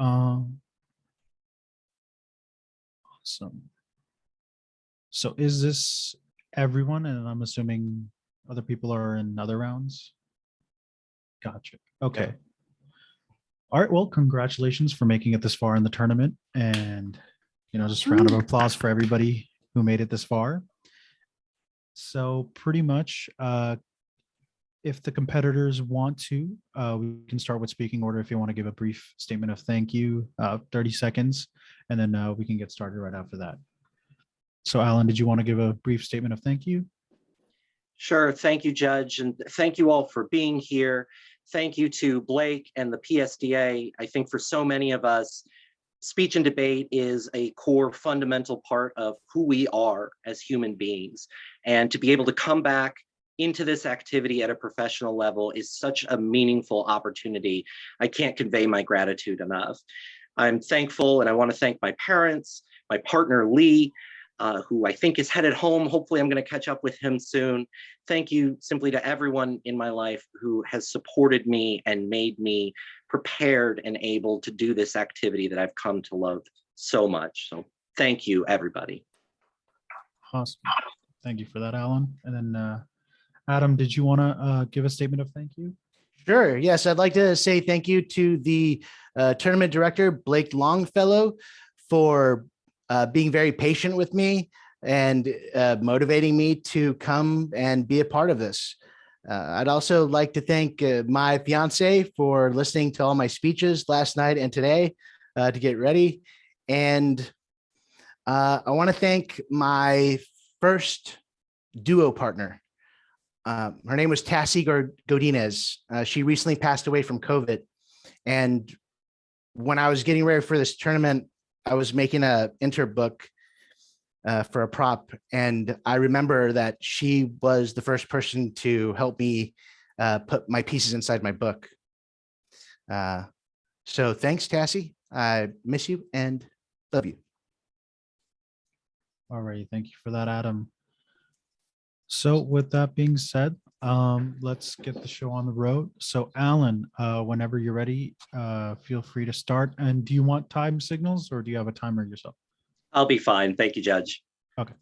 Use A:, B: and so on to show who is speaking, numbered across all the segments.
A: Um, awesome. So is this everyone? And I'm assuming other people are in other rounds? Gotcha. Okay. All right. Well, congratulations for making it this far in the tournament. And, just a round of applause for everybody who made it this far. So pretty much, if the competitors want to, we can start with speaking order if you want to give a brief statement of thank you, 30 seconds, and then we can get started right after that. So Alan, did you want to give a brief statement of thank you?
B: Sure. Thank you, Judge. And thank you all for being here. Thank you to Blake and the PSDA. I think for so many of us, speech and debate is a core fundamental part of who we are as human beings. And to be able to come back into this activity at a professional level is such a meaningful opportunity. I can't convey my gratitude enough. I'm thankful, and I want to thank my parents, my partner, Lee, who I think is headed home. Hopefully I'm going to catch up with him soon. Thank you simply to everyone in my life who has supported me and made me prepared and able to do this activity that I've come to love so much. So thank you, everybody.
A: Awesome. Thank you for that, Alan. And then Adam, did you want to give a statement of thank you?
C: Sure. Yes, I'd like to say thank you to the tournament director, Blake Longfellow, for being very patient with me and motivating me to come and be a part of this. I'd also like to thank my fiance for listening to all my speeches last night and today to get ready. And I want to thank my first duo partner. Her name was Tassie Godinez. She recently passed away from COVID. And when I was getting ready for this tournament, I was making a inter book for a prop. And I remember that she was the first person to help me put my pieces inside my book. So thanks, Tassie. I miss you and love you.
A: All right. Thank you for that, Adam. So with that being said, let's get the show on the road. So Alan, whenever you're ready, feel free to start. And do you want time signals or do you have a timer yourself?
B: I'll be fine. Thank you, Judge.
A: Okay.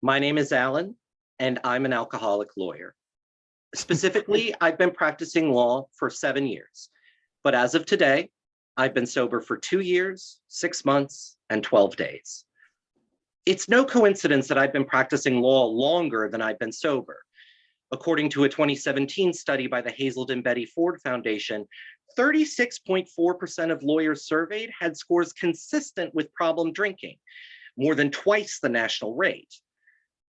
B: My name is Alan, and I'm an alcoholic lawyer. Specifically, I've been practicing law for 7 years. But as of today, I've been sober for 2 years, 6 months, and 12 days. It's no coincidence that I've been practicing law longer than I've been sober. According to a 2017 study by the Hazelden Betty Ford Foundation, 36.4% of lawyers surveyed had scores consistent with problem drinking, more than twice the national rate.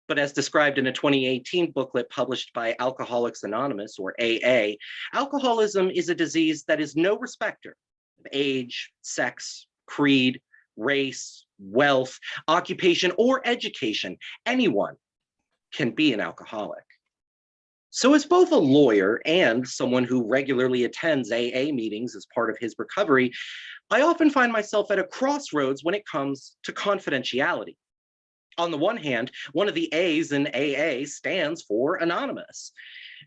B: But as described in a 2018 booklet published by Alcoholics Anonymous, or AA, alcoholism is a disease that is no respecter of age, sex, creed, race, wealth, occupation, or education. Anyone can be an alcoholic. So as both a lawyer and someone who regularly attends AA meetings as part of his recovery, I often find myself at a crossroads when it comes to confidentiality. On the one hand, one of the A's in AA stands for anonymous.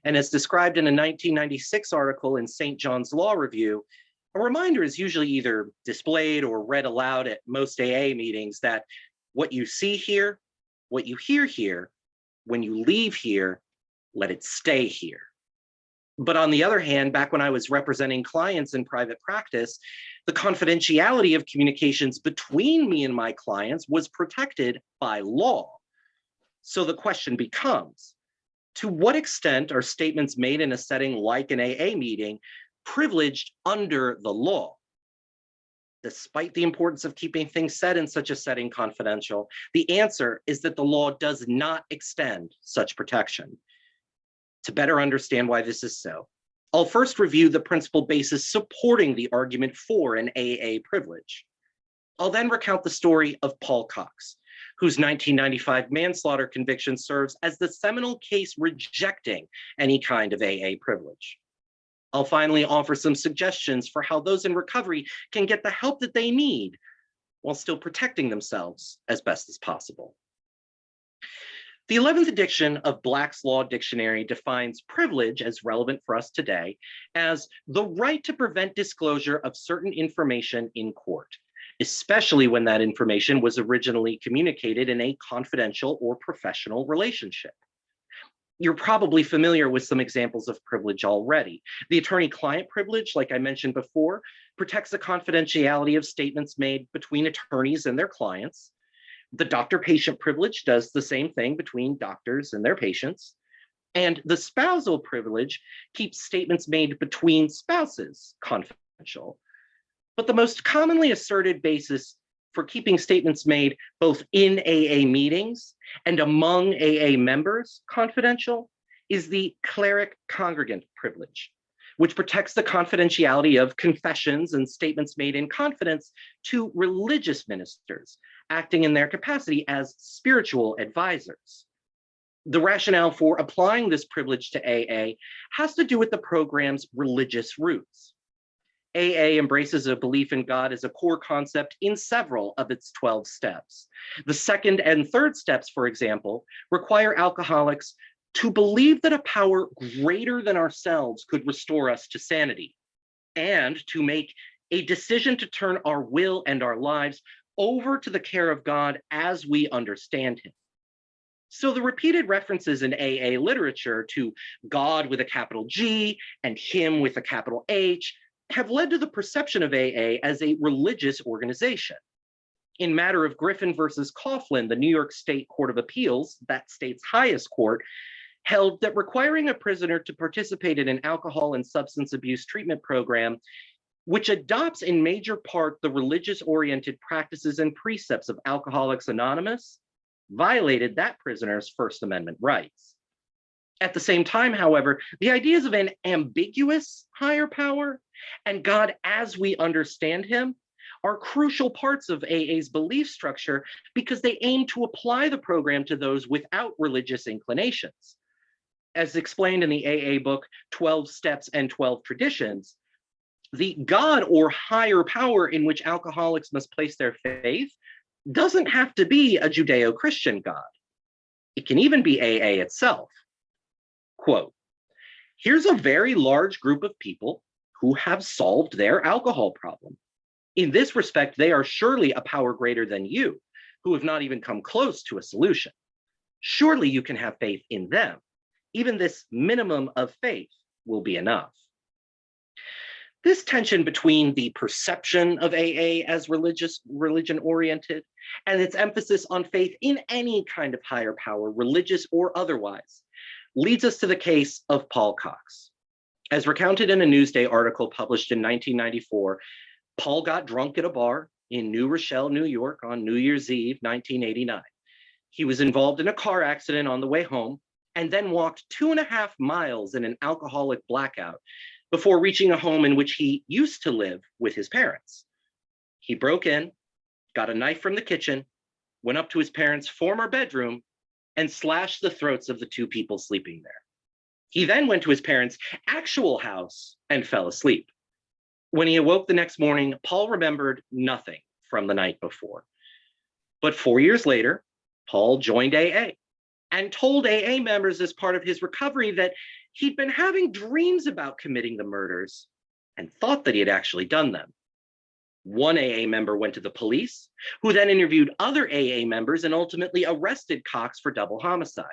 B: And as described in a 1996 article in St. John's Law Review, a reminder is usually either displayed or read aloud at most AA meetings that what you see here, what you hear here, when you leave here, let it stay here. But on the other hand, back when I was representing clients in private practice, the confidentiality of communications between me and my clients was protected by law. So the question becomes, to what extent are statements made in a setting like an AA meeting privileged under the law? Despite the importance of keeping things said in such a setting confidential, the answer is that the law does not extend such protection. To better understand why this is so, I'll first review the principal basis supporting the argument for an AA privilege. I'll then recount the story of Paul Cox, whose 1995 manslaughter conviction serves as the seminal case rejecting any kind of AA privilege. I'll finally offer some suggestions for how those in recovery can get the help that they need while still protecting themselves as best as possible. The 11th edition of Black's Law Dictionary defines privilege, as relevant for us today, as the right to prevent disclosure of certain information in court, especially when that information was originally communicated in a confidential or professional relationship. You're probably familiar with some examples of privilege already. The attorney-client privilege, like I mentioned before, protects the confidentiality of statements made between attorneys and their clients. The doctor-patient privilege does the same thing between doctors and their patients. And the spousal privilege keeps statements made between spouses confidential. But the most commonly asserted basis for keeping statements made both in AA meetings and among AA members confidential is the cleric-congregant privilege, which protects the confidentiality of confessions and statements made in confidence to religious ministers acting in their capacity as spiritual advisors. The rationale for applying this privilege to AA has to do with the program's religious roots. AA embraces a belief in God as a core concept in several of its 12 steps. The second and third steps, for example, require alcoholics to believe that a power greater than ourselves could restore us to sanity, and to make a decision to turn our will and our lives over to the care of God as we understand him. So the repeated references in AA literature to God with a capital G and him with a capital H have led to the perception of AA as a religious organization. In matter of Griffin versus Coughlin, the New York State Court of Appeals, that state's highest court, held that requiring a prisoner to participate in an alcohol and substance abuse treatment program, which adopts in major part the religious-oriented practices and precepts of Alcoholics Anonymous, violated that prisoner's First Amendment rights. At the same time, however, the ideas of an ambiguous higher power and God as we understand him are crucial parts of AA's belief structure because they aim to apply the program to those without religious inclinations. As explained in the AA book, 12 Steps and 12 Traditions, the God or higher power in which alcoholics must place their faith doesn't have to be a Judeo-Christian God. It can even be AA itself. Quote, here's a very large group of people who have solved their alcohol problem. In this respect, they are surely a power greater than you, who have not even come close to a solution. Surely you can have faith in them. Even this minimum of faith will be enough. This tension between the perception of AA as religion-oriented and its emphasis on faith in any kind of higher power, religious or otherwise, leads us to the case of Paul Cox. As recounted in a Newsday article published in 1994, Paul got drunk at a bar in New Rochelle, New York on New Year's Eve, 1989. He was involved in a car accident on the way home and then walked 2.5 miles in an alcoholic blackout before reaching a home in which he used to live with his parents. He broke in, got a knife from the kitchen, went up to his parents' former bedroom, and slashed the throats of the 2 people sleeping there. He then went to his parents' actual house and fell asleep. When he awoke the next morning, Paul remembered nothing from the night before. But 4 years later, Paul joined AA and told AA members as part of his recovery that he'd been having dreams about committing the murders and thought that he had actually done them. One AA member went to the police, who then interviewed other AA members and ultimately arrested Cox for double homicide.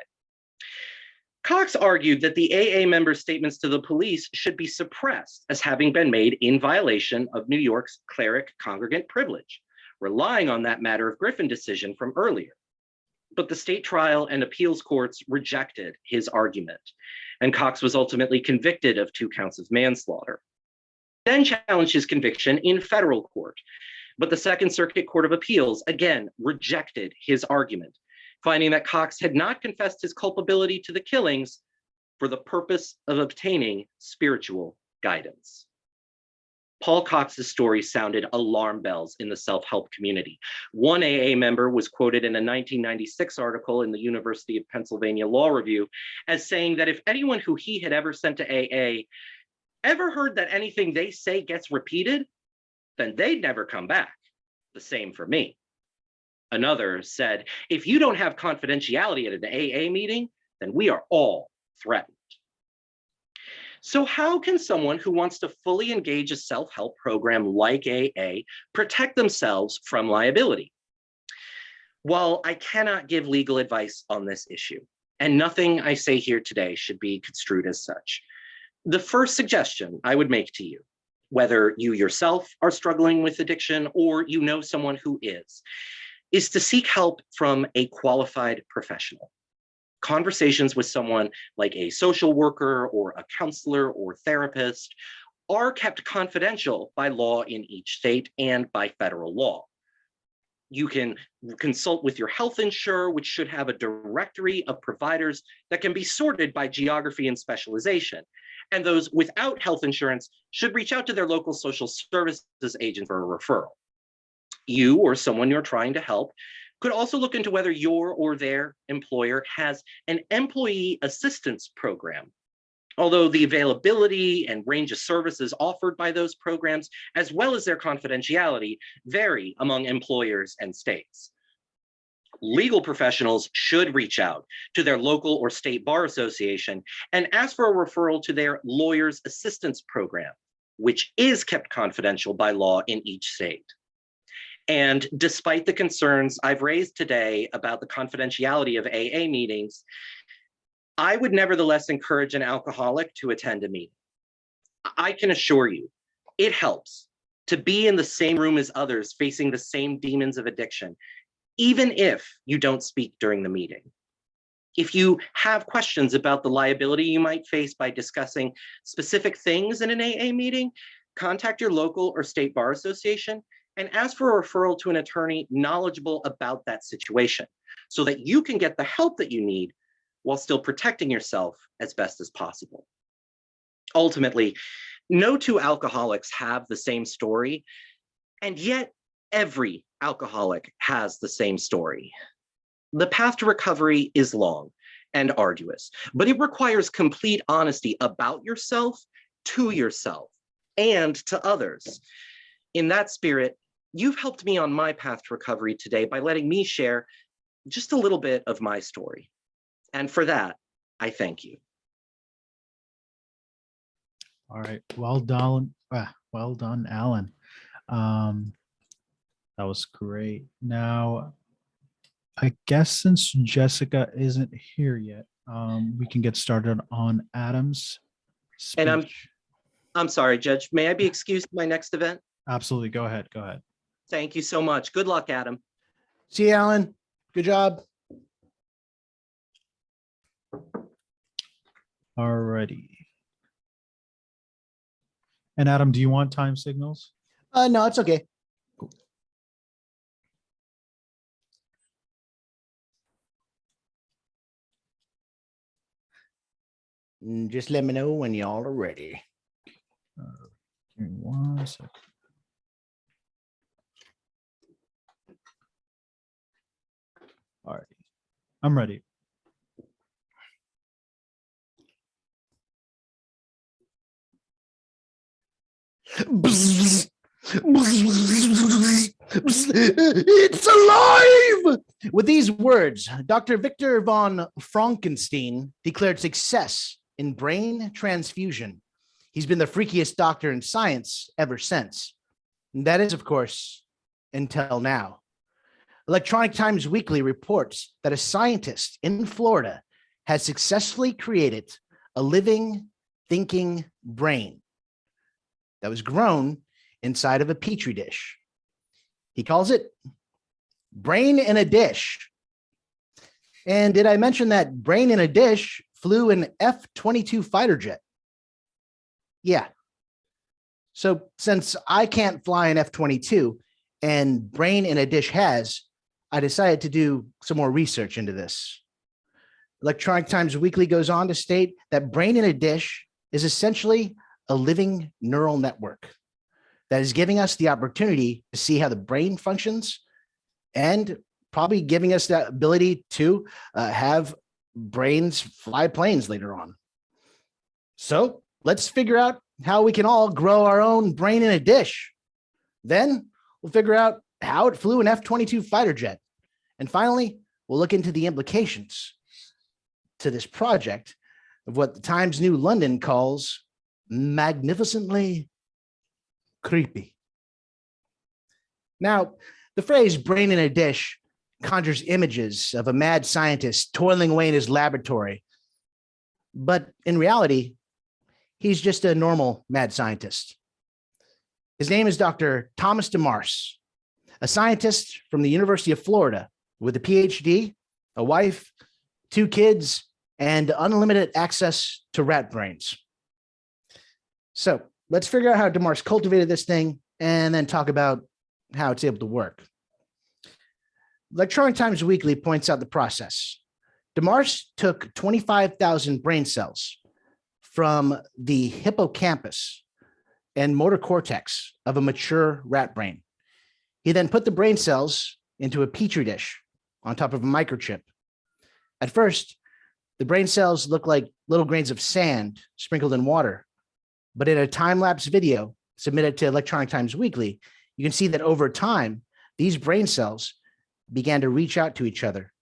B: Cox argued that the AA members' statements to the police should be suppressed as having been made in violation of New York's cleric-congregant privilege, relying on that matter of Griffin decision from earlier. But the state trial and appeals courts rejected his argument, and Cox was ultimately convicted of 2 counts of manslaughter. Then challenged his conviction in federal court, but the Second Circuit Court of Appeals again rejected his argument, finding that Cox had not confessed his culpability to the killings for the purpose of obtaining spiritual guidance. Paul Cox's story sounded alarm bells in the self-help community. One AA member was quoted in a 1996 article in the University of Pennsylvania Law Review as saying that if anyone who he had ever sent to AA ever heard that anything they say gets repeated, then they'd never come back. The same for me. Another said, if you don't have confidentiality at an AA meeting, then we are all threatened. So how can someone who wants to fully engage a self-help program like AA protect themselves from liability? Well, I cannot give legal advice on this issue, and nothing I say here today should be construed as such. The first suggestion I would make to you, whether you yourself are struggling with addiction or you know someone who is to seek help from a qualified professional. Conversations with someone like a social worker or a counselor or therapist are kept confidential by law in each state and by federal law. You can consult with your health insurer, which should have a directory of providers that can be sorted by geography and specialization. And those without health insurance should reach out to their local social services agent for a referral. You or someone you're trying to help could also look into whether your or their employer has an employee assistance program. Although the availability and range of services offered by those programs, as well as their confidentiality, vary among employers and states. Legal professionals should reach out to their local or state bar association and ask for a referral to their lawyer's assistance program, which is kept confidential by law in each state. And despite the concerns I've raised today about the confidentiality of AA meetings, I would nevertheless encourage an alcoholic to attend a meeting. I can assure you, it helps to be in the same room as others facing the same demons of addiction, even if you don't speak during the meeting. If you have questions about the liability you might face by discussing specific things in an AA meeting, contact your local or state bar association and ask for a referral to an attorney knowledgeable about that situation so that you can get the help that you need while still protecting yourself as best as possible. Ultimately, no two alcoholics have the same story, and yet every alcoholic has the same story. The path to recovery is long and arduous, but it requires complete honesty about yourself, to yourself, and to others. In that spirit, you've helped me on my path to recovery today by letting me share just a little bit of my story. And for that, I thank you.
A: All right. Well done. Well done, Alan. That was great. Now, I guess since Jessica isn't here yet, we can get started on Adam's speech.
B: And I'm sorry, Judge, may I be excused to my next event?
A: Absolutely. Go ahead. Go ahead.
B: Thank you so much. Good luck, Adam.
C: See you, Alan. Good job.
A: All righty. And Adam, do you want time signals?
C: No, it's okay. Just let me know when y'all are ready.
A: Give me 1 second. All right. I'm ready.
C: It's alive! With these words, Dr. Victor von Frankenstein declared success in brain transfusion. He's been the freakiest doctor in science ever since. And that is, of course, until now. Electronic Times Weekly reports that a scientist in Florida has successfully created a living, thinking brain that was grown inside of a petri dish. He calls it brain in a dish. And did I mention that brain in a dish flew an F-22 fighter jet? Yeah. So since I can't fly an F-22 and brain in a dish has, I decided to do some more research into this. Electronic Times Weekly goes on to state that brain in a dish is essentially a living neural network that is giving us the opportunity to see how the brain functions and probably giving us that ability to have brains fly planes later on. So let's figure out how we can all grow our own brain in a dish. Then we'll figure out how it flew an F-22 fighter jet. And finally, we'll look into the implications to this project of what the Times New London calls magnificently creepy. Now, the phrase brain in a dish conjures images of a mad scientist toiling away in his laboratory. But in reality, he's just a normal mad scientist. His name is Dr. Thomas DeMarce, a scientist from the University of Florida with a PhD, a wife, 2 kids, and unlimited access to rat brains. So let's figure out how DeMarce cultivated this thing and then talk about how it's able to work. Electronic Times Weekly points out the process. DeMarce took 25,000 brain cells from the hippocampus and motor cortex of a mature rat brain. He then put the brain cells into a petri dish on top of a microchip. At first, the brain cells look like little grains of sand sprinkled in water, but in a time-lapse video submitted to Electronic Times Weekly, you can see that over time, these brain cells began to reach out to each other.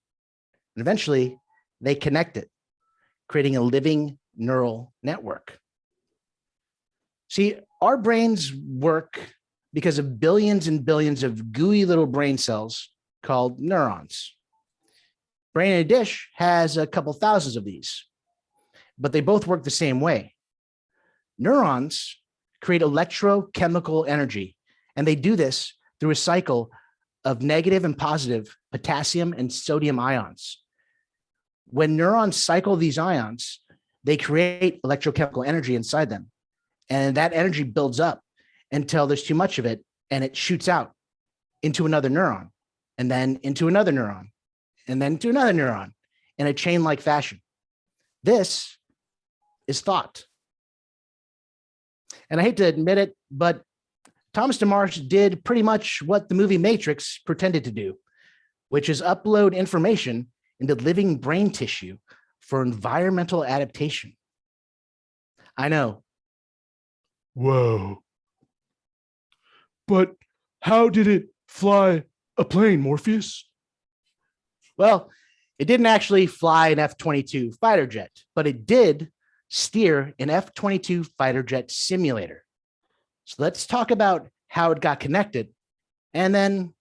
C: And eventually, they connected, creating a living neural network. See, our brains work because of billions and billions of gooey little brain cells called neurons. Brain in a dish has a couple thousands of these, but they both work the same way. Neurons create electrochemical energy, and they do this through a cycle of negative and positive potassium and sodium ions. When neurons cycle these ions, they create electrochemical energy inside them. And that energy builds up until there's too much of it, and it shoots out into another neuron, and then into another neuron, and then to another neuron in a chain-like fashion. This is thought. And I hate to admit it, but Thomas DeMarce did pretty much what the movie Matrix pretended to do, which is upload information into living brain tissue for environmental adaptation. I know.
D: Whoa. But how did it fly a plane, Morpheus?
C: Well, it didn't actually fly an F-22 fighter jet, but it did steer an F-22 fighter jet simulator. So let's talk about how it got connected and then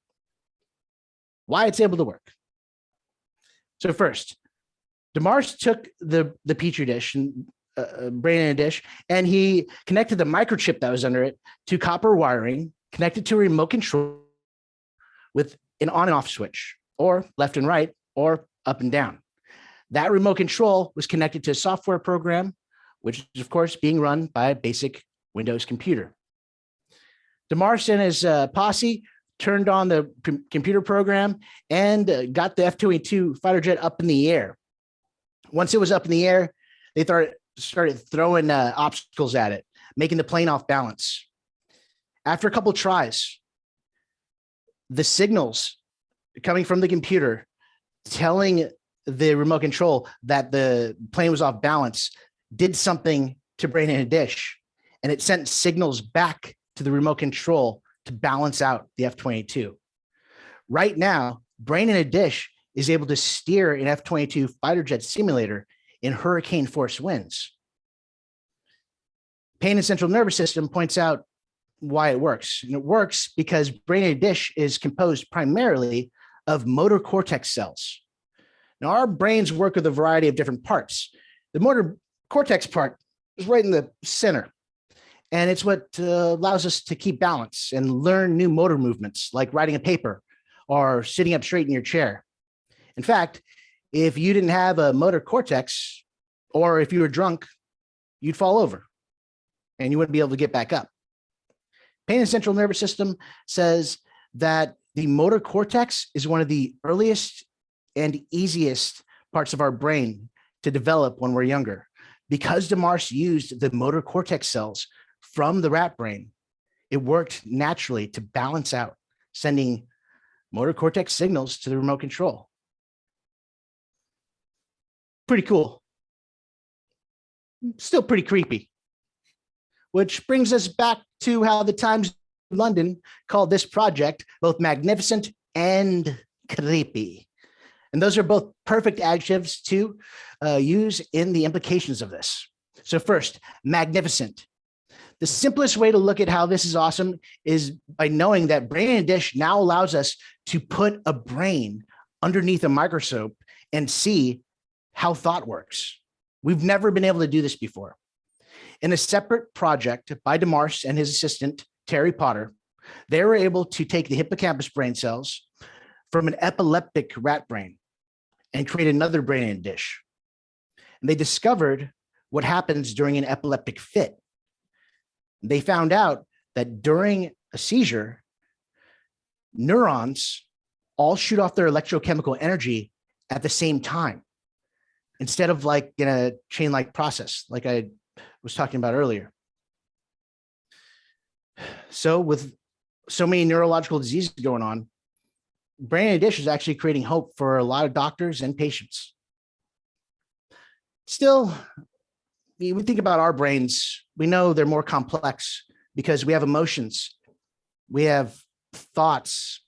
C: why it's able to work. So first, DeMarce took the petri dish and brain in a dish, and he connected the microchip that was under it to copper wiring, connected to a remote control with an on and off switch, or left and right, or up and down. That remote control was connected to a software program, which is, of course, being run by a basic Windows computer. DeMarce and his posse turned on the computer program and got the F-22 fighter jet up in the air. Once it was up in the air, they started throwing obstacles at it, making the plane off balance. After a couple tries, the signals coming from the computer telling the remote control that the plane was off balance did something to brain in a dish, and it sent signals back to the remote control to balance out the F-22. Right now, brain in a dish is able to steer an F-22 fighter jet simulator in hurricane force winds. Pain and central nervous system points out why it works. And it works because brain in a dish is composed primarily of motor cortex cells. Now, our brains work with a variety of different parts. The motor cortex part is right in the center, and it's what allows us to keep balance and learn new motor movements, like writing a paper or sitting up straight in your chair. In fact, if you didn't have a motor cortex, or if you were drunk, you'd fall over and you wouldn't be able to get back up. Pain and central nervous system says that the motor cortex is one of the earliest and easiest parts of our brain to develop when we're younger. Because DeMarce used the motor cortex cells from the rat brain, it worked naturally to balance out, sending motor cortex signals to the remote control. Pretty cool. Still pretty creepy. Which brings us back to how the Times of London called this project both magnificent and creepy. And those are both perfect adjectives to use in the implications of this. So first, magnificent. The simplest way to look at how this is awesome is by knowing that Brain in a Dish now allows us to put a brain underneath a microscope and see how thought works. We've never been able to do this before. In a separate project by DeMarce and his assistant, Terry Potter, they were able to take the hippocampus brain cells from an epileptic rat brain and create another brain in a dish. And they discovered what happens during an epileptic fit. They found out that during a seizure, neurons all shoot off their electrochemical energy at the same time, instead of like in a chain-like process, like I was talking about earlier. So with so many neurological diseases going on, Brain in a Dish is actually creating hope for a lot of doctors and patients. Still, we think about our brains, we know they're more complex because we have emotions, we have thoughts,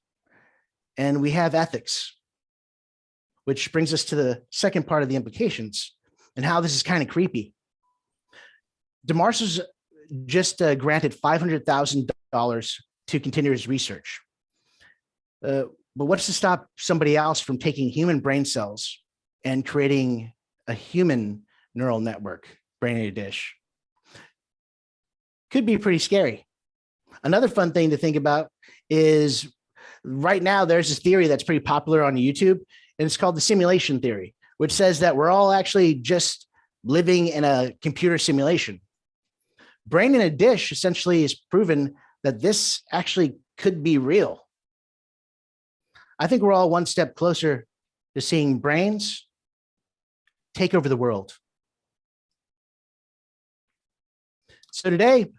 C: and we have ethics, which brings us to the second part of the implications and how this is kind of creepy. DeMarce was just granted $500,000 to continue his research. But what's to stop somebody else from taking human brain cells and creating a human neural network, Brain in a Dish? Could be pretty scary. Another fun thing to think about is right now there's this theory that's pretty popular on YouTube, and it's called the simulation theory, which says that we're all actually just living in a computer simulation. Brain in a Dish essentially is proven that this actually could be real. I think we're all one step closer to seeing brains take over the world. So today,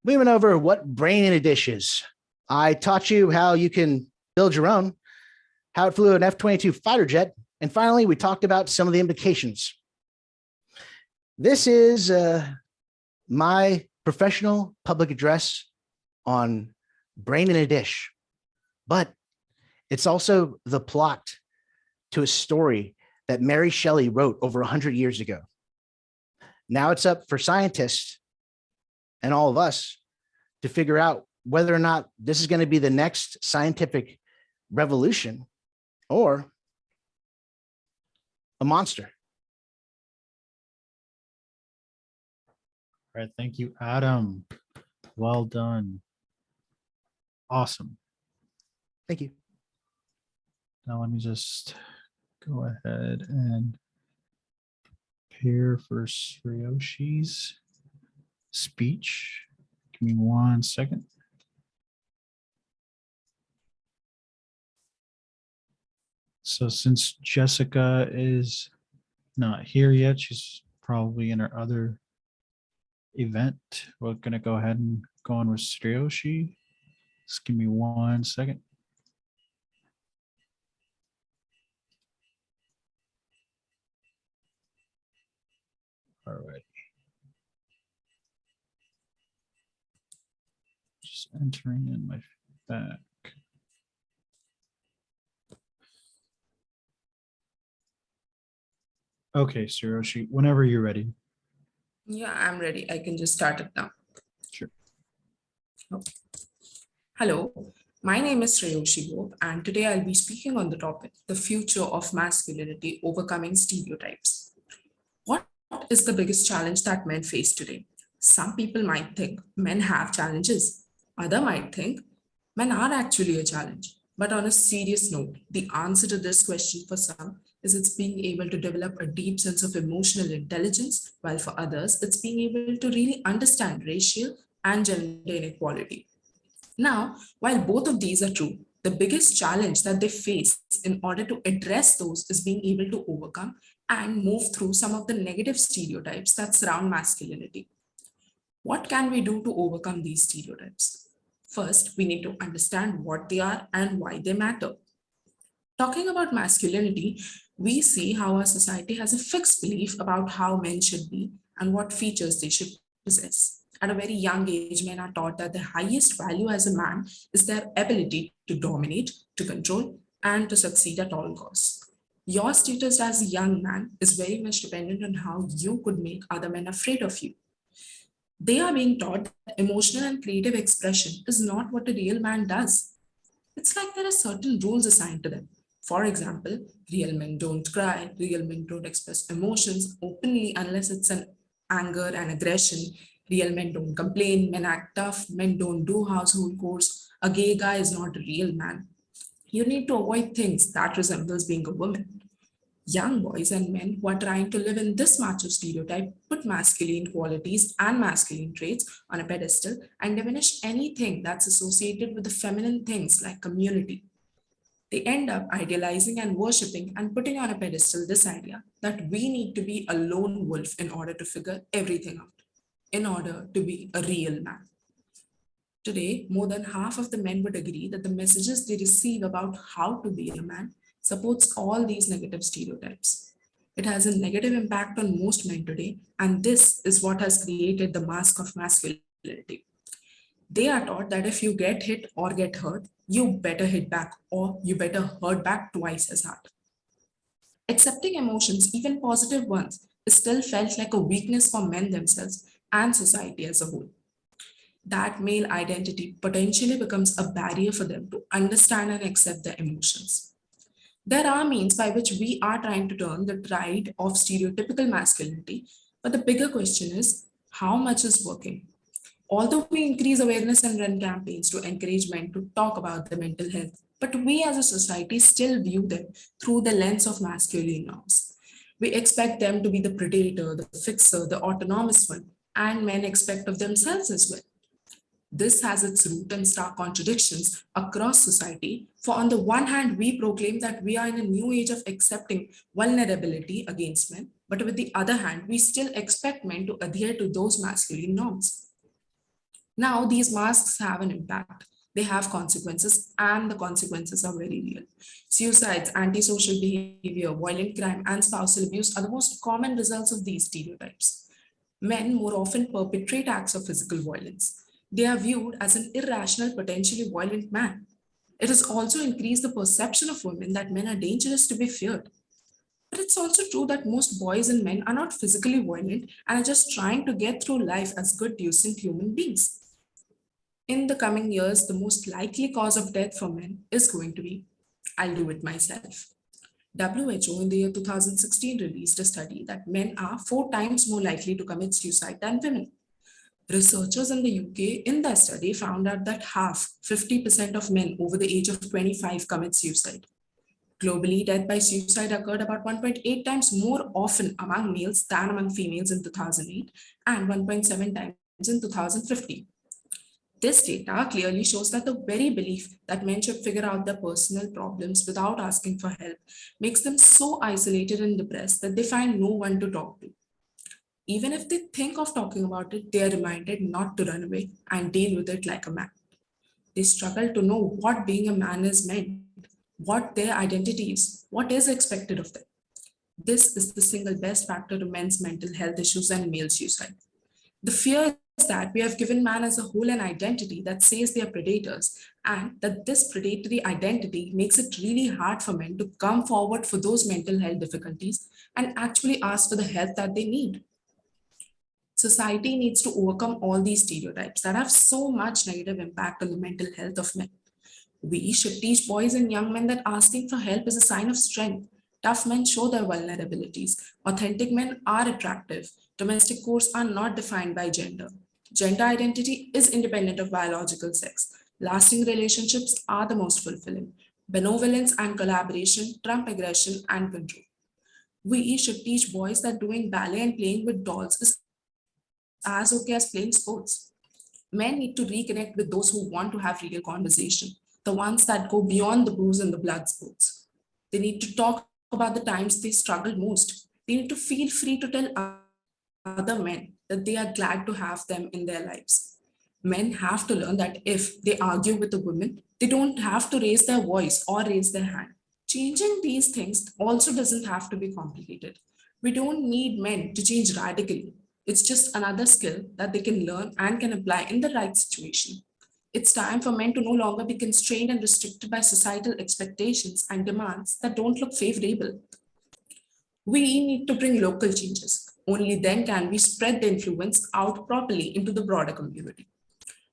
C: we went over what Brain in a Dish is. I taught you how you can build your own, how it flew an F-22 fighter jet, and finally, we talked about some of the implications. This is my professional public address on Brain in a Dish, but it's also the plot to a story that Mary Shelley wrote over 100 years ago. Now it's up for scientists and all of us to figure out whether or not this is going to be the next scientific revolution or a monster.
A: All right, thank you, Adam. Well done. Awesome.
C: Thank you.
A: Now let me just go ahead and prepare for Sriyoshi's speech. Give me 1 second. So since Jessica is not here yet, she's probably in her other event. We're gonna go ahead and go on with Sriyoshi. Just give me 1 second. All right. Just entering in my back. Okay, Sriyoshi, whenever you're ready.
E: Yeah, I'm ready. I can just start it now.
A: Sure.
E: Okay. Hello, my name is Shreyoshi Bose, and today I'll be speaking on the topic, the future of masculinity, overcoming stereotypes. What is the biggest challenge that men face today? Some people might think men have challenges. Others might think men are actually a challenge. But on a serious note, the answer to this question for some is it's being able to develop a deep sense of emotional intelligence, while for others, it's being able to really understand racial and gender inequality. Now, while both of these are true, the biggest challenge that they face in order to address those is being able to overcome and move through some of the negative stereotypes that surround masculinity. What can we do to overcome these stereotypes? First, we need to understand what they are and why they matter. Talking about masculinity, we see how our society has a fixed belief about how men should be and what features they should possess. At a very young age, men are taught that the highest value as a man is their ability to dominate, to control, and to succeed at all costs. Your status as a young man is very much dependent on how you could make other men afraid of you. They are being taught that emotional and creative expression is not what a real man does. It's like there are certain rules assigned to them. For example, real men don't cry, real men don't express emotions openly unless it's an anger and aggression. Real men don't complain, men act tough, men don't do household chores. A gay guy is not a real man. You need to avoid things that resembles being a woman. Young boys and men who are trying to live in this macho stereotype put masculine qualities and masculine traits on a pedestal and diminish anything that's associated with the feminine things like community. They end up idealizing and worshipping and putting on a pedestal this idea that we need to be a lone wolf in order to figure everything out, in order to be a real man. Today, more than half of the men would agree that the messages they receive about how to be a man supports all these negative stereotypes. It has a negative impact on most men today, and this is what has created the mask of masculinity. They are taught that if you get hit or get hurt, you better hit back or you better hurt back twice as hard. Accepting emotions, even positive ones, is still felt like a weakness for men themselves and society as a whole. That male identity potentially becomes a barrier for them to understand and accept their emotions. There are means by which we are trying to turn the tide of stereotypical masculinity, but the bigger question is how much is working? Although we increase awareness and run campaigns to encourage men to talk about their mental health, but we as a society still view them through the lens of masculine norms. We expect them to be the predator, the fixer, the autonomous one, and men expect of themselves as well. This has its root in stark contradictions across society. For on the one hand, we proclaim that we are in a new age of accepting vulnerability against men, but with the other hand, we still expect men to adhere to those masculine norms. Now, these masks have an impact. They have consequences, and the consequences are very real. Suicides, antisocial behavior, violent crime, and spousal abuse are the most common results of these stereotypes. Men more often perpetrate acts of physical violence. They are viewed as an irrational, potentially violent man. It has also increased the perception of women that men are dangerous to be feared. But it's also true that most boys and men are not physically violent and are just trying to get through life as good, decent human beings. In the coming years, the most likely cause of death for men is going to be, I'll do it myself. WHO in the year 2016 released a study that men are 4 times more likely to commit suicide than women. Researchers in the UK in that study found out that 50% of men over the age of 25 commit suicide. Globally, death by suicide occurred about 1.8 times more often among males than among females in 2008 and 1.7 times in 2015. This data clearly shows that the very belief that men should figure out their personal problems without asking for help makes them so isolated and depressed that they find no one to talk to. Even if they think of talking about it, they are reminded not to run away and deal with it like a man. They struggle to know what being a man is meant, what their identity is, what is expected of them. This is the single best factor to men's mental health issues and male suicide. The fear is that we have given man as a whole an identity that says they are predators, and that this predatory identity makes it really hard for men to come forward for those mental health difficulties and actually ask for the help that they need. Society needs to overcome all these stereotypes that have so much negative impact on the mental health of men. We should teach boys and young men that asking for help is a sign of strength. Tough men show their vulnerabilities. Authentic men are attractive. Domestic chores are not defined by gender. Gender identity is independent of biological sex. Lasting relationships are the most fulfilling. Benevolence and collaboration trump aggression and control. We should teach boys that doing ballet and playing with dolls is as okay as playing sports. Men need to reconnect with those who want to have real conversation, the ones that go beyond the bruise and the blood sports. They need to talk about the times they struggled most. They need to feel free to tell other men that they are glad to have them in their lives. Men have to learn that if they argue with a woman, they don't have to raise their voice or raise their hand. Changing these things also doesn't have to be complicated. We don't need men to change radically. It's just another skill that they can learn and can apply in the right situation. It's time for men to no longer be constrained and restricted by societal expectations and demands that don't look favorable. We need to bring local changes. Only then can we spread the influence out properly into the broader community.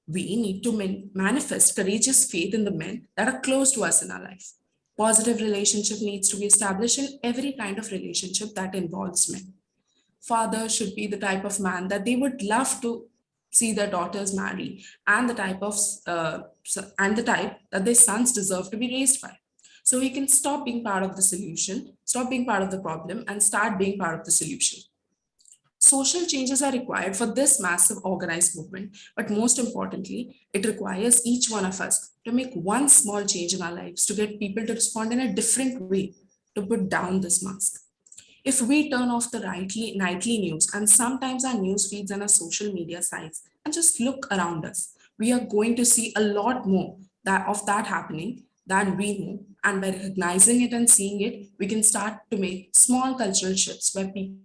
E: We need to manifest courageous faith in the men that are close to us in our life. Positive relationship needs to be established in every kind of relationship that involves men. Father should be the type of man that they would love to see their daughters marry, and the type that their sons deserve to be raised by. So we can stop being part of the solution, stop being part of the problem, and start being part of the solution. Social changes are required for this massive organized movement, but most importantly, it requires each one of us to make one small change in our lives to get people to respond in a different way, to put down this mask. If we turn off the nightly news and sometimes our news feeds and our social media sites and just look around us, we are going to see a lot more of that happening than we know. And by recognizing it and seeing it, we can start to make small cultural shifts where people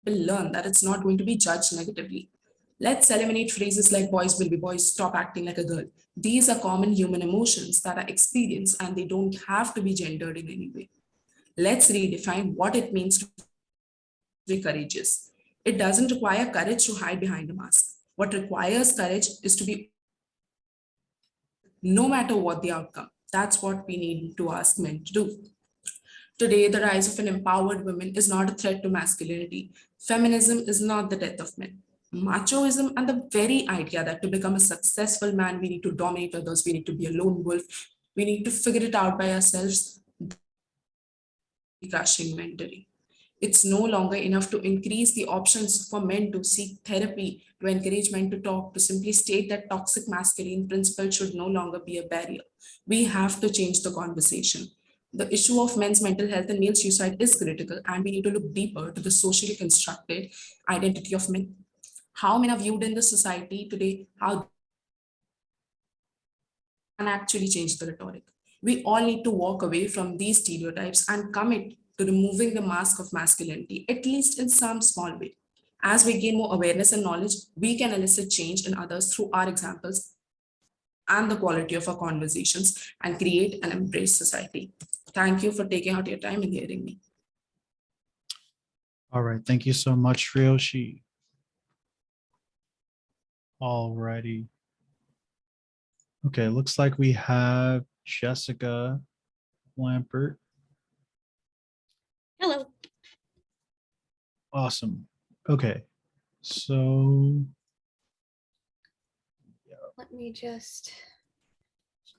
E: learn that it's not going to be judged negatively. Let's eliminate phrases like boys will be boys, stop acting like a girl. These are common human emotions that are experienced and they don't have to be gendered in any way. Let's redefine what it means to be courageous. It doesn't require courage to hide behind a mask. What requires courage is to be, no matter what the outcome. That's what we need to ask men to do. Today, the rise of an empowered woman is not a threat to masculinity. Feminism is not the death of men. Machoism and the very idea that to become a successful man, we need to dominate others, we need to be a lone wolf, we need to figure it out by ourselves, crushing mentally. It's no longer enough to increase the options for men to seek therapy, to encourage men to talk, to simply state that toxic masculine principle should no longer be a barrier. We have to change the conversation. The issue of men's mental health and male suicide is critical, and we need to look deeper to the socially constructed identity of men. How men are viewed in the society today, how can actually change the rhetoric. We all need to walk away from these stereotypes and commit to removing the mask of masculinity, at least in some small way. As we gain more awareness and knowledge, we can elicit change in others through our examples and the quality of our conversations and create an embraced society. Thank you for taking out your time and hearing me.
A: All right. Thank you so much, Ryoshi. All righty. Okay, looks like we have Jessica Lampert.
F: Hello.
A: Awesome. Okay, so
F: Let me just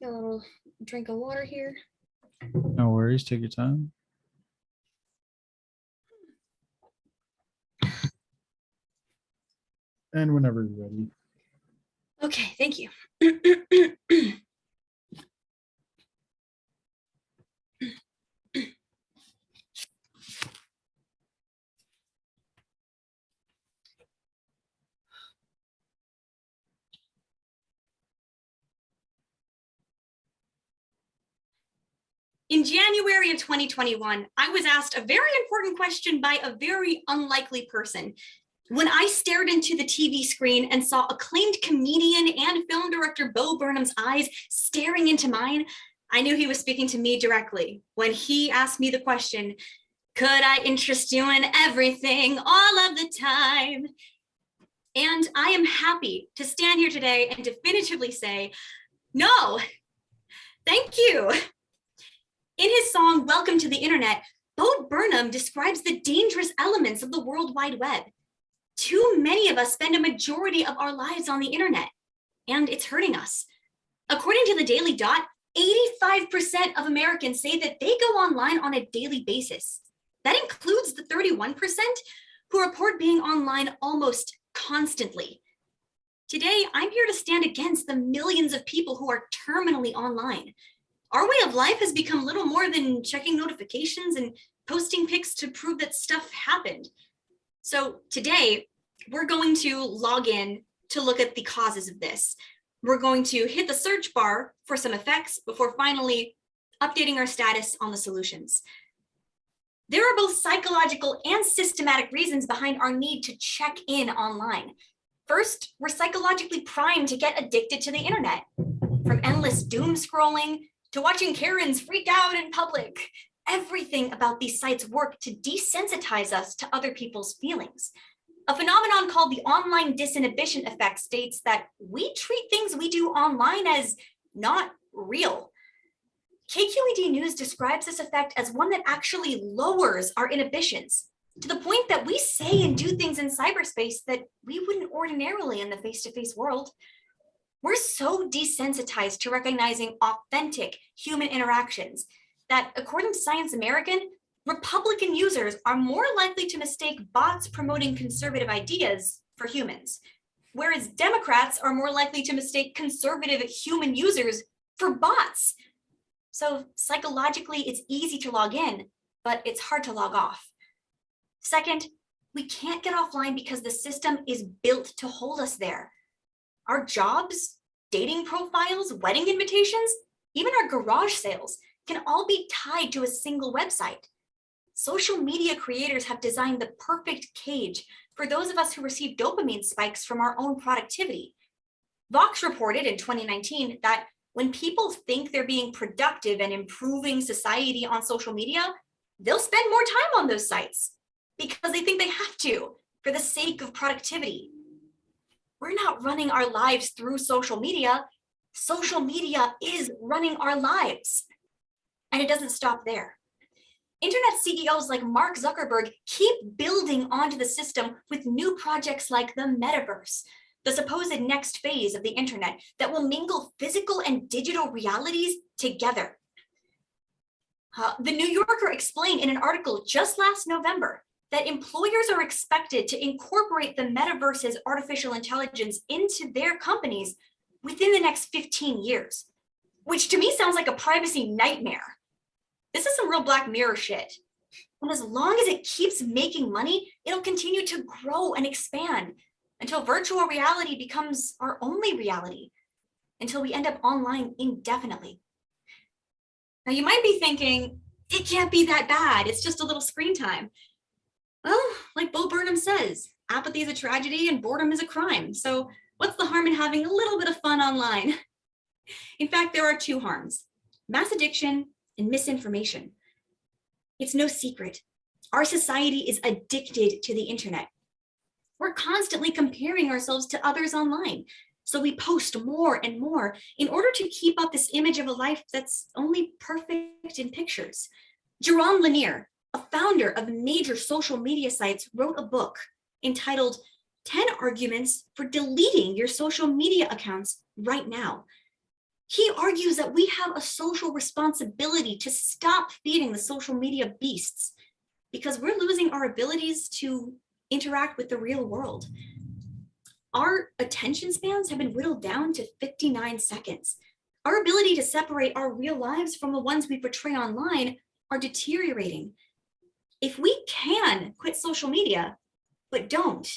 F: get a little drink of water here.
A: no worries. Take your time. And whenever you're ready.
F: Okay, thank you. In January of 2021, I was asked a very important question by a very unlikely person. When I stared into the TV screen and saw acclaimed comedian and film director Bo Burnham's eyes staring into mine, I knew he was speaking to me directly when he asked me the question, could I interest you in everything all of the time? And I am happy to stand here today and definitively say, no, thank you. In his song, Welcome to the Internet, Bo Burnham describes the dangerous elements of the World Wide Web. Too many of us spend a majority of our lives on the internet, and it's hurting us. According to the Daily Dot, 85% of Americans say that they go online on a daily basis. That includes the 31% who report being online almost constantly. Today, I'm here to stand against the millions of people who are terminally online. Our way of life has become little more than checking notifications and posting pics to prove that stuff happened. So today, we're going to log in to look at the causes of this. We're going to hit the search bar for some effects before finally updating our status on the solutions. There are both psychological and systematic reasons behind our need to check in online. First, we're psychologically primed to get addicted to the internet. From endless doom scrolling to watching Karens freak out in public, everything about these sites work to desensitize us to other people's feelings. A phenomenon called the online disinhibition effect states that we treat things we do online as not real. KQED News describes this effect as one that actually lowers our inhibitions to the point that we say and do things in cyberspace that we wouldn't ordinarily in the face-to-face world. We're so desensitized to recognizing authentic human interactions that, according to Science American, Republican users are more likely to mistake bots promoting conservative ideas for humans, whereas Democrats are more likely to mistake conservative human users for bots. So psychologically, it's easy to log in, but it's hard to log off. Second, we can't get offline because the system is built to hold us there. Our jobs, dating profiles, wedding invitations, even our garage sales can all be tied to a single website. Social media creators have designed the perfect cage for those of us who receive dopamine spikes from our own productivity. Vox reported in 2019 that when people think they're being productive and improving society on social media, they'll spend more time on those sites because they think they have to for the sake of productivity. We're not running our lives through social media. Social media is running our lives. And it doesn't stop there. Internet CEOs like Mark Zuckerberg keep building onto the system with new projects like the metaverse, the supposed next phase of the internet that will mingle physical and digital realities together. The New Yorker explained in an article just last November that employers are expected to incorporate the metaverse's artificial intelligence into their companies within the next 15 years, which to me sounds like a privacy nightmare. This is some real Black Mirror shit. And as long as it keeps making money, it'll continue to grow and expand until virtual reality becomes our only reality, until we end up online indefinitely. Now you might be thinking, it can't be that bad. It's just a little screen time. Well, like Bo Burnham says, apathy is a tragedy and boredom is a crime. So what's the harm in having a little bit of fun online? In fact, there are two harms: mass addiction and misinformation. It's no secret. Our society is addicted to the internet. We're constantly comparing ourselves to others online. So we post more and more in order to keep up this image of a life that's only perfect in pictures. Jerome Lanier, a founder of major social media sites, wrote a book entitled 10 Arguments for Deleting Your Social Media Accounts Right Now. He argues that we have a social responsibility to stop feeding the social media beasts because we're losing our abilities to interact with the real world. Our attention spans have been whittled down to 59 seconds. Our ability to separate our real lives from the ones we portray online are deteriorating. If we can quit social media, but don't,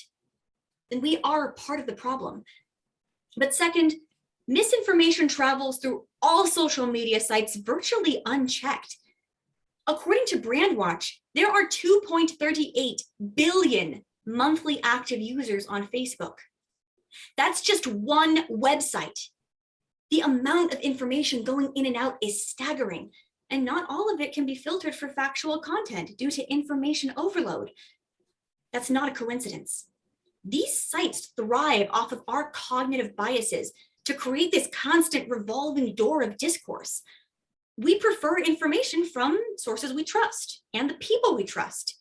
F: then we are part of the problem. But second, misinformation travels through all social media sites virtually unchecked. According to Brandwatch, there are 2.38 billion monthly active users on Facebook. That's just one website. The amount of information going in and out is staggering, and not all of it can be filtered for factual content due to information overload. That's not a coincidence. These sites thrive off of our cognitive biases to create this constant revolving door of discourse. We prefer information from sources we trust and the people we trust.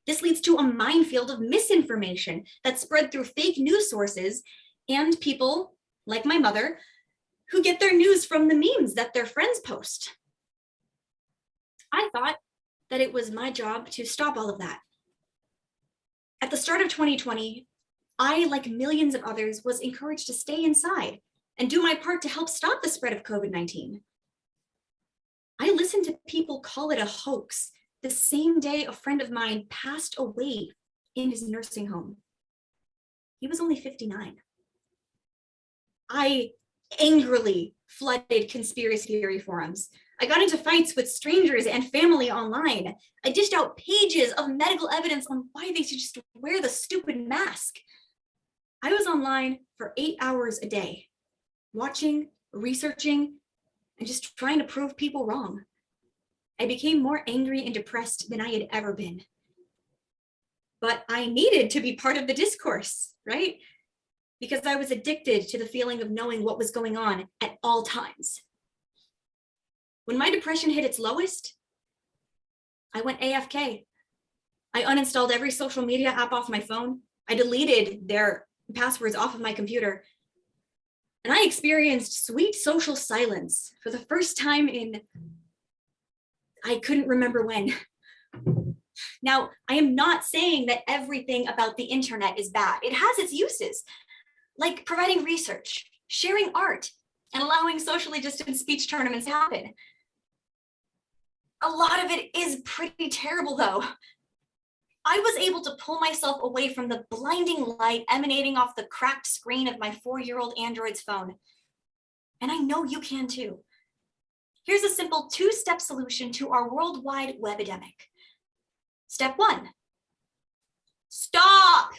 F: This leads to a minefield of misinformation that's spread through fake news sources and people, like my mother, who get their news from the memes that their friends post. I thought that it was my job to stop all of that. At the start of 2020, I, like millions of others, was encouraged to stay inside and do my part to help stop the spread of COVID-19. I listened to people call it a hoax the same day a friend of mine passed away in his nursing home. He was only 59. I angrily flooded conspiracy theory forums. I got into fights with strangers and family online. I dished out pages of medical evidence on why they should just wear the stupid mask. I was online for 8 hours a day, watching, researching, and just trying to prove people wrong. I became more angry and depressed than I had ever been. But I needed to be part of the discourse, right? Because I was addicted to the feeling of knowing what was going on at all times. When my depression hit its lowest, I went AFK. I uninstalled every social media app off my phone. I deleted their passwords off of my computer. And I experienced sweet social silence for the first time in, I couldn't remember when. Now, I am not saying that everything about the internet is bad. It has its uses, like providing research, sharing art, and allowing socially distanced speech tournaments to happen. A lot of it is pretty terrible, though. I was able to pull myself away from the blinding light emanating off the cracked screen of my 4-year-old Android's phone. And I know you can too. Here's a simple 2-step solution to our worldwide webidemic. Step 1, stop.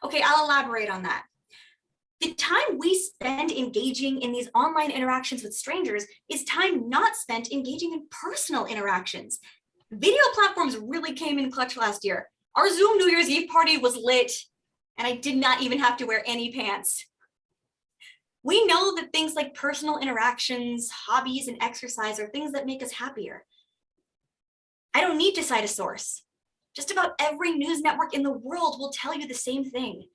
F: Okay, I'll elaborate on that. The time we spend engaging in these online interactions with strangers is time not spent engaging in personal interactions. Video platforms really came in clutch last year. Our Zoom New Year's Eve party was lit, and I did not even have to wear any pants. We know that things like personal interactions, hobbies, and exercise are things that make us happier. I don't need to cite a source. Just about every news network in the world will tell you the same thing.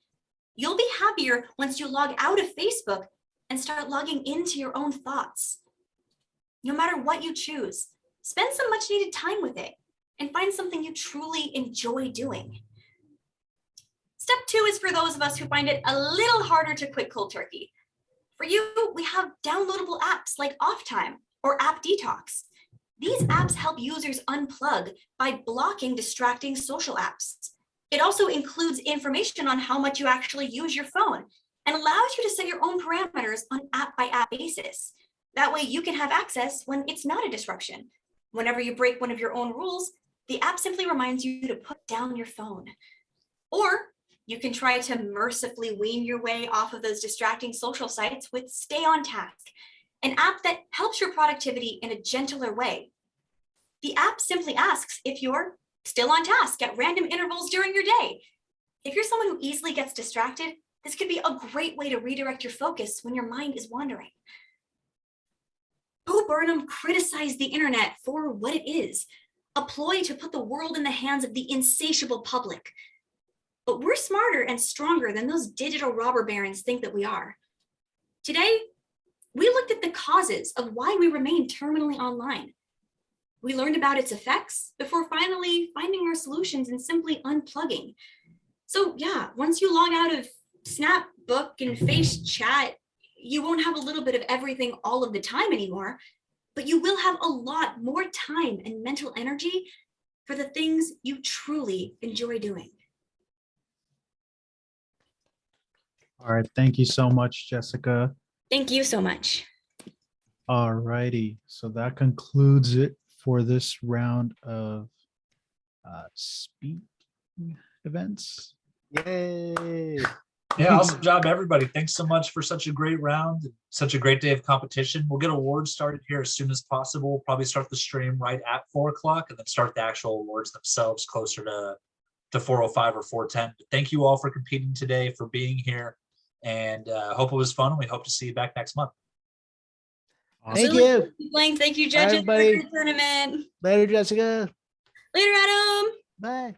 F: You'll be happier once you log out of Facebook and start logging into your own thoughts. No matter what you choose, spend some much needed time with it and find something you truly enjoy doing. Step 2 is for those of us who find it a little harder to quit cold turkey. For you, we have downloadable apps like Off Time or App Detox. These apps help users unplug by blocking distracting social apps. It also includes information on how much you actually use your phone and allows you to set your own parameters on app-by-app basis. That way you can have access when it's not a disruption. Whenever you break one of your own rules, the app simply reminds you to put down your phone. Or you can try to mercifully wean your way off of those distracting social sites with Stay on Task, an app that helps your productivity in a gentler way. The app simply asks if you're still on task at random intervals during your day. If you're someone who easily gets distracted, this could be a great way to redirect your focus when your mind is wandering. Bo Burnham criticized the internet for what it is, a ploy to put the world in the hands of the insatiable public. But we're smarter and stronger than those digital robber barons think that we are. Today, we looked at the causes of why we remain terminally online. We learned about its effects before finally finding our solutions and simply unplugging. So yeah, once you log out of Snapbook and Face Chat, you won't have a little bit of everything all of the time anymore, but you will have a lot more time and mental energy for the things you truly enjoy doing.
A: All right. Thank you so much, Jessica.
F: Thank you so much.
A: All righty. So that concludes it for this round of speaking events.
C: Yay.
G: Yeah, awesome job, everybody. Thanks so much for such a great round, such a great day of competition. We'll get awards started here as soon as possible. We'll probably start the stream right at 4 o'clock and then start the actual awards themselves closer to 4:05 or 4:10. But thank you all for competing today, for being here, and hope it was fun. And we hope to see you back next month.
C: Thank you.
F: Blaine, thank you,
C: Bye,
F: judges, for
C: everybody.
F: the tournament.
C: Later, Jessica.
F: Later, Adam.
C: Bye.